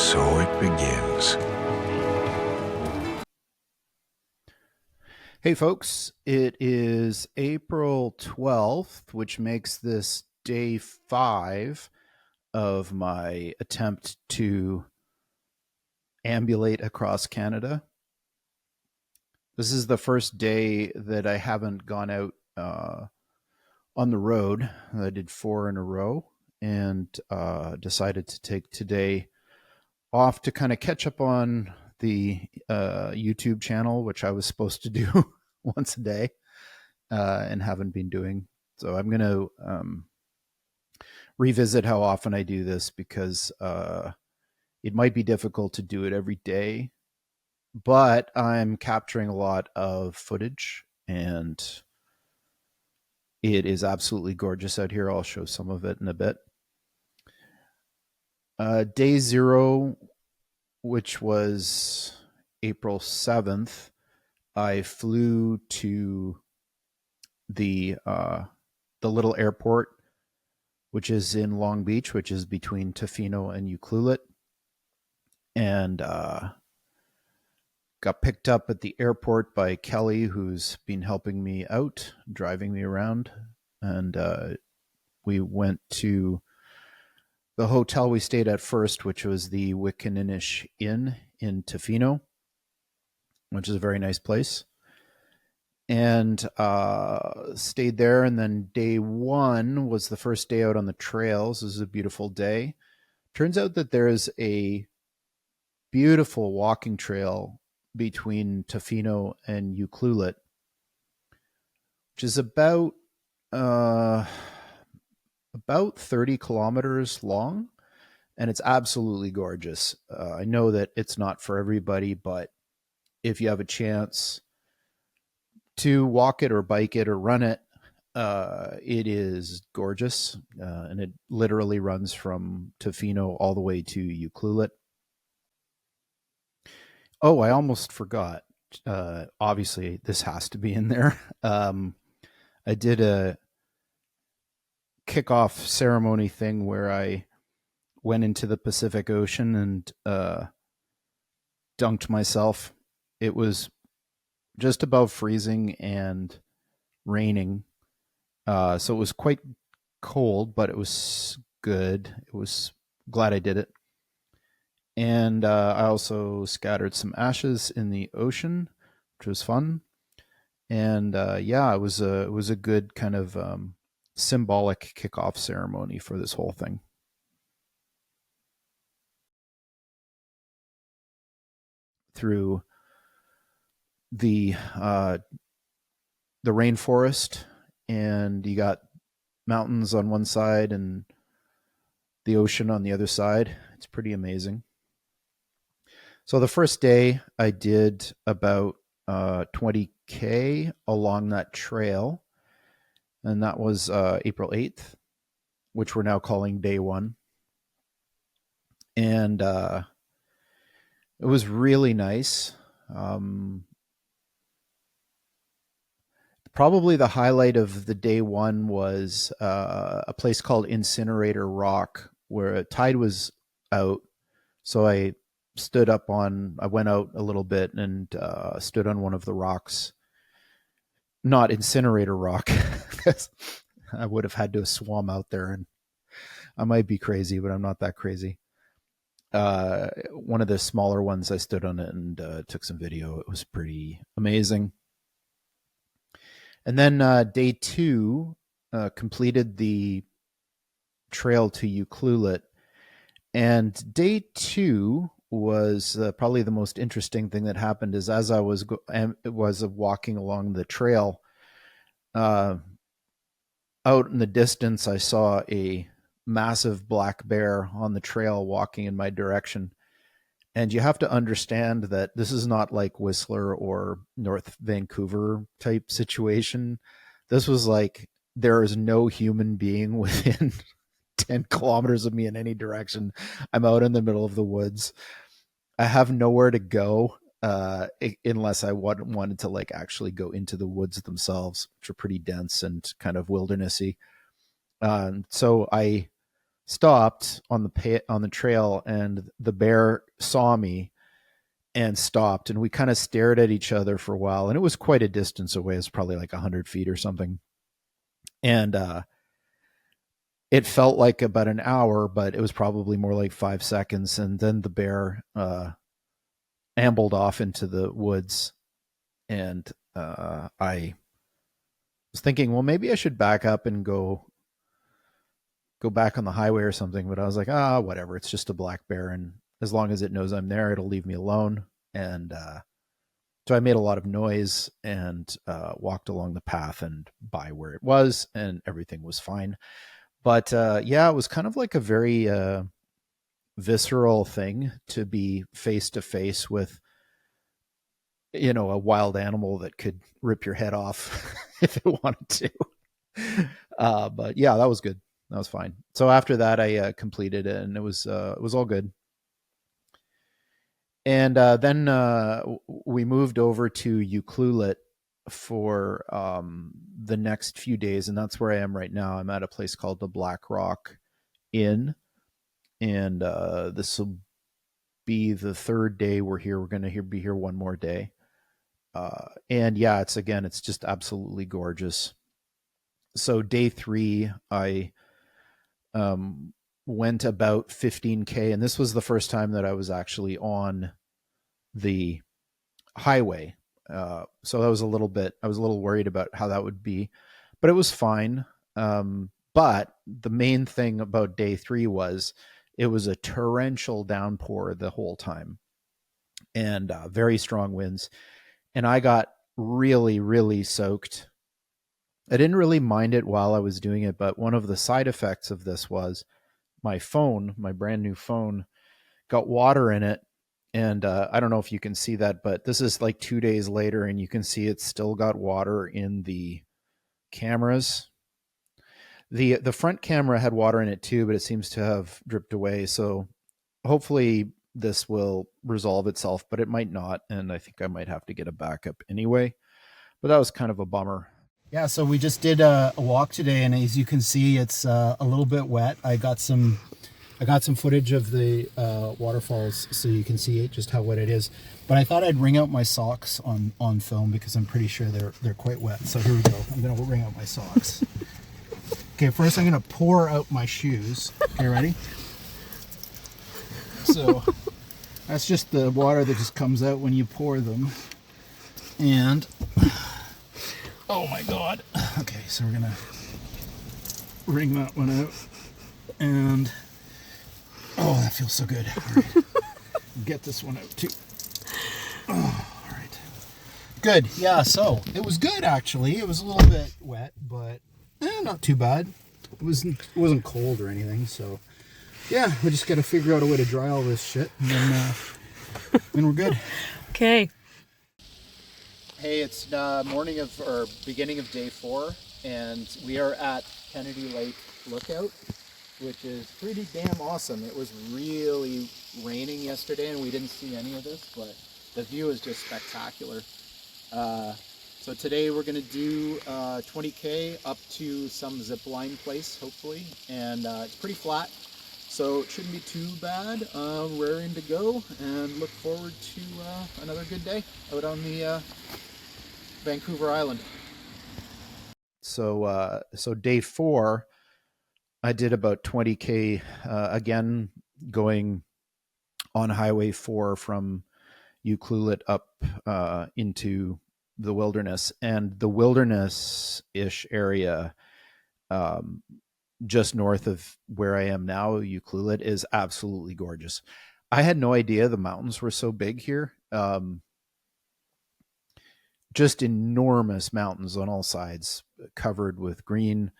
so it begins. Hey folks, it is April 12th, which makes this day 5 of my attempt to ambulate across Canada. This is the first day that I haven't gone out on the road. I did 4 in a row and decided to take today off to kind of catch up on the YouTube channel, which I was supposed to do once a day and haven't been doing. So I'm going to revisit how often I do this because it might be difficult to do it every day, but I'm capturing a lot of footage and it is absolutely gorgeous out here. I'll show some of it in a bit. Day 0, which was April 7th, I flew to the little airport, which is in Long Beach, which is between Tofino and Ucluelet, and got picked up at the airport by Kelly, who's been helping me out, driving me around, and we went to the hotel we stayed at first, which was the Wickaninnish Inn in Tofino, which is a very nice place, and stayed there. And then day 1 was the first day out on the trails. It was a beautiful day. Turns out that there is a beautiful walking trail between Tofino and Ucluelet, which is about 30 kilometers long, and it's absolutely gorgeous. I know that it's not for everybody, but if you have a chance to walk it or bike it or run it, it is gorgeous, and it literally runs from Tofino all the way to Ucluelet. Oh, I almost forgot. Obviously, this has to be in there. I did a kickoff ceremony thing where I went into the Pacific Ocean and dunked myself. It was just above freezing and raining, so it was quite cold, but it was good. It was glad I did it. And I also scattered some ashes in the ocean, which was fun. And yeah, it was a good kind of symbolic kickoff ceremony for this whole thing. Through the rainforest, and you got mountains on one side and the ocean on the other side. It's pretty amazing. So the first day I did about 20K along that trail, and that was April 8th, which we're now calling day 1. And it was really nice. Probably the highlight of the day 1 was a place called Incinerator Rock, where a tide was out. So I went out a little bit and stood on one of the rocks. Not Incinerator Rock, because I would have had to swim out there, and I might be crazy, but I'm not that crazy. One of the smaller ones, I stood on it and took some video. It was pretty amazing. And then day 2, completed the trail to Ucluelet. And day 2 was probably the most interesting thing that happened. Is as I was walking along the trail, out in the distance, I saw a massive black bear on the trail walking in my direction. And you have to understand that this is not like Whistler or North Vancouver type situation. This was like, there is no human being within 10 kilometers of me in any direction. I'm out in the middle of the woods. I have nowhere to go unless I wanted to like actually go into the woods themselves, which are pretty dense and kind of wildernessy. So I stopped on the trail, and the bear saw me and stopped, and we kind of stared at each other for a while, and it was quite a distance away. It was probably like 100 feet or something. And it felt like about an hour, but it was probably more like 5 seconds. And then the bear ambled off into the woods, and I was thinking, well, maybe I should back up and go back on the highway or something. But I was like, whatever. It's just a black bear, and as long as it knows I'm there, it'll leave me alone. And so I made a lot of noise and walked along the path and by where it was, and everything was fine. But yeah, it was kind of like a very visceral thing to be face to face with, a wild animal that could rip your head off if it wanted to. But yeah, that was good. That was fine. So after that, I completed it, and it was all good. And then we moved over to Ucluelet for the next few days, and that's where I am right now. I'm at a place called the Black Rock Inn, and this will be the third day we're here. We're going to be here one more day. And yeah, it's just absolutely gorgeous. So day 3, I went about 15K, and this was the first time that I was actually on the highway. So I was a little worried about how that would be, but it was fine. But the main thing about day 3 was it was a torrential downpour the whole time, and very strong winds. And I got really, really soaked. I didn't really mind it while I was doing it, but one of the side effects of this was my phone, my brand new phone, got water in it. And I don't know if you can see that, but this is like 2 days later, and you can see it's still got water in the cameras. The front camera had water in it too, but it seems to have dripped away. So hopefully this will resolve itself, but it might not, and I think I might have to get a backup anyway. But that was kind of a bummer. Yeah, so we just did a walk today, and as you can see, it's a little bit wet. I got some footage of the waterfalls, so you can see just how wet it is. But I thought I'd wring out my socks on film, because I'm pretty sure they're quite wet. So here we go. I'm gonna wring out my socks. Okay, first I'm gonna pour out my shoes. Okay, ready? So that's just the water that just comes out when you pour them. And oh my God. Okay, so we're gonna wring that one out. And oh, that feels so good. All right. Get this one out too. Oh, all right. Good. Yeah, so it was good actually. It was a little bit wet, but not too bad. It wasn't cold or anything, so yeah, we just got to figure out a way to dry all this shit, and then we're good. Okay. Hey, it's beginning of day 4, and we are at Kennedy Lake Lookout, which is pretty damn awesome. It was really raining yesterday, and we didn't see any of this, but the view is just spectacular. So today we're going to do 20K up to some zip line place, hopefully, and it's pretty flat, so it shouldn't be too bad. We're ready to go and look forward to another good day out on the Vancouver Island. So day 4, I did about 20K again, going on Highway 4 from Ucluelet up into the wilderness, and the wilderness-ish area just north of where I am now, Ucluelet, is absolutely gorgeous. I had no idea the mountains were so big here. Just enormous mountains on all sides, covered with green.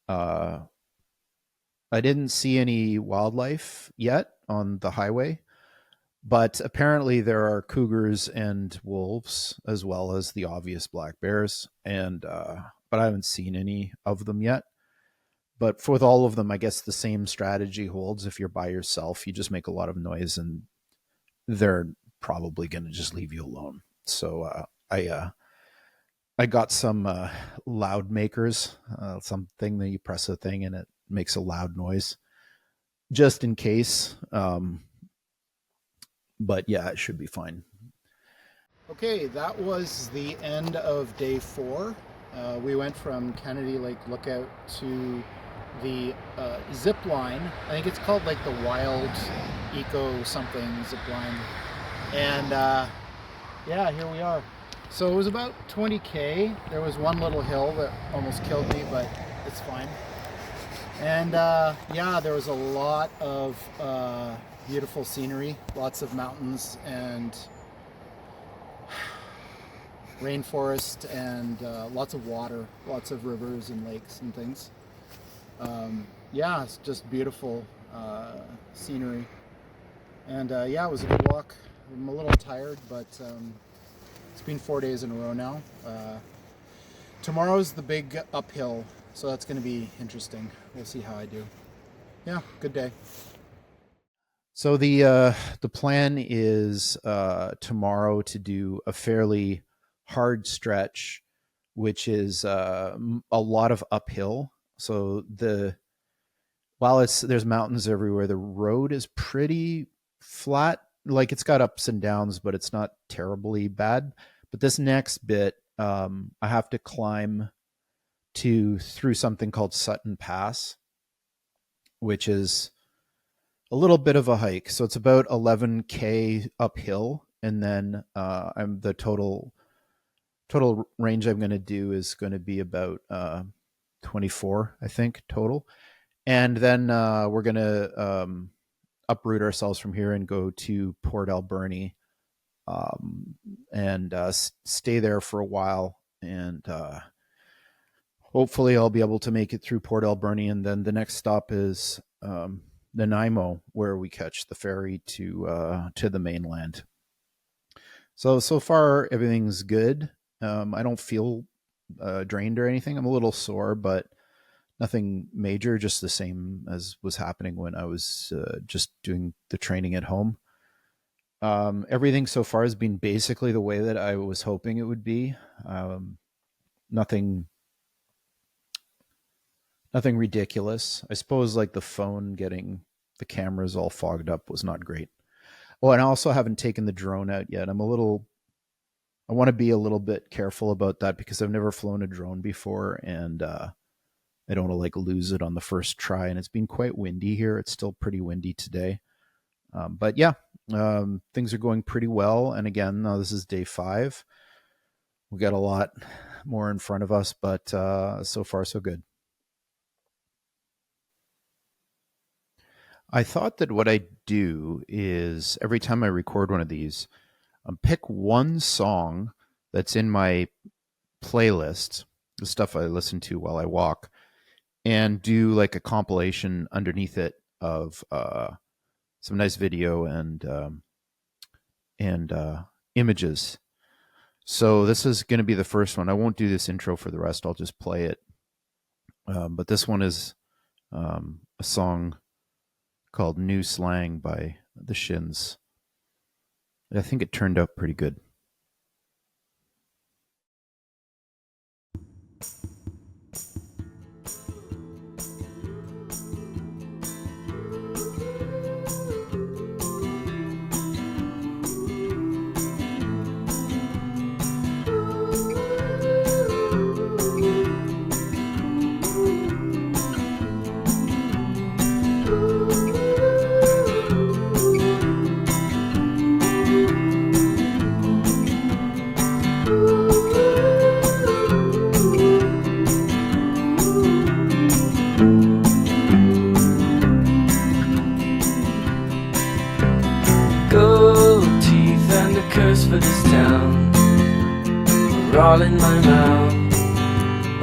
I didn't see any wildlife yet on the highway, but apparently there are cougars and wolves, as well as the obvious black bears, and but I haven't seen any of them yet. But with all of them, I guess the same strategy holds. If you're by yourself, you just make a lot of noise, and they're probably going to just leave you alone. So I got some loud makers, something that you press a thing and it makes a loud noise. just in case. But yeah, it should be fine. Okay, that was the end of day 4. We went from Kennedy Lake Lookout to the zip line. I think it's called like the Wild Eco something zip line. And yeah, here we are. So it was about 20K. There was one little hill that almost killed me, but it's fine. And yeah, there was a lot of beautiful scenery, lots of mountains and rainforest and lots of water, lots of rivers and lakes and things. Yeah, it's just beautiful scenery. And yeah, it was a good walk. I'm a little tired, but it's been 4 days in a row now. Tomorrow's the big uphill, so that's going to be interesting. We'll see how I do. Yeah, good day. So the plan is tomorrow to do a fairly hard stretch, which is a lot of uphill. So while there's mountains everywhere, the road is pretty flat. Like it's got ups and downs, but it's not terribly bad. But this next bit, I have to climb through something called Sutton Pass, which is a little bit of a hike. So it's about 11K uphill, and then the total range I'm going to do is going to be about 24, I think, total. And then we're going to uproot ourselves from here and go to Port Alberni and stay there for a while. And hopefully I'll be able to make it through Port Alberni. And then the next stop is Nanaimo, where we catch the ferry to the mainland. So far, everything's good. I don't feel drained or anything. I'm a little sore, but nothing major, just the same as was happening when I was just doing the training at home. Everything so far has been basically the way that I was hoping it would be. Nothing ridiculous. I suppose like the phone getting the cameras all fogged up was not great. Oh, and I also haven't taken the drone out yet. I want to be a little bit careful about that because I've never flown a drone before, and I don't want to like lose it on the first try. And it's been quite windy here. It's still pretty windy today. But yeah, things are going pretty well. And again, this is day 5. We got a lot more in front of us, but so far so good. I thought that what I do is every time I record one of these, pick one song that's in my playlist, the stuff I listen to while I walk, and do like a compilation underneath it of some nice video and images. So this is going to be the first one. I won't do this intro for the rest. I'll just play it. But this one is a song called New Slang by the Shins. I think it turned out pretty good. For this town, we're all in my mouth.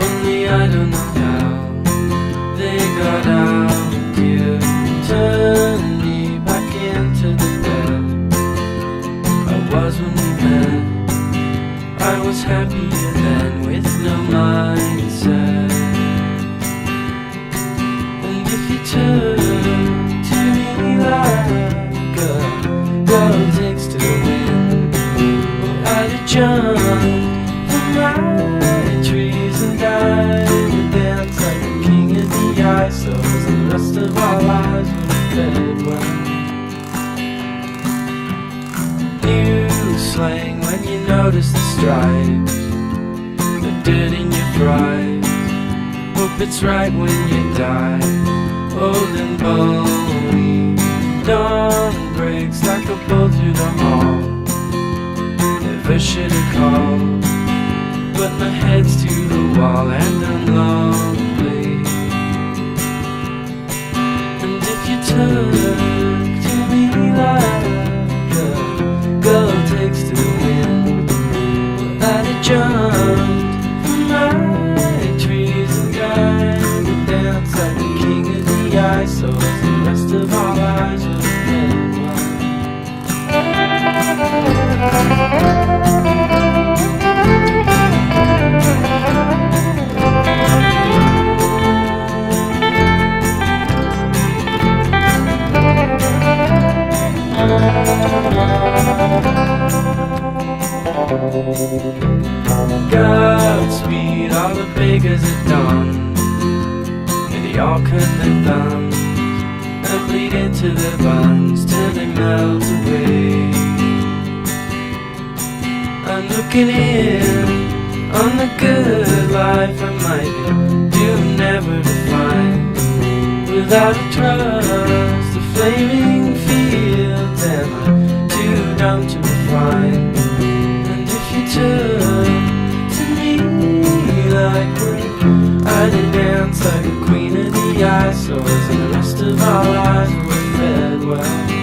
Only I don't know how they got out. You turned me back into the bed I was when we met. I was happier then with no mindset. And if you turn to me like a girl takes to the wind, jump from my trees and I would dance like a king of the ice. So the rest of our lives would have slang when you notice the stripes, the dirt in your fries. Hope it's right when you die, old and bony. Dawn breaks like a bolt through the hall. Never should have called, but my head's to the wall and I'm lonely. And if you took to me like a girl takes to the wind, well, I'd have jumped from my trees and died to dance like the king of the ice, so as the rest of our lives would have been Godspeed, all the beggars at dawn, and they all cut their thumbs and bleed into their buns till they melt away. I'm looking in on the good life I might be doomed never to find, without a trust, the flaming fields, and I'm too dumb to refine. And if you took to me like when I did dance like a queen of the ice, so as the rest of our lives were fed well.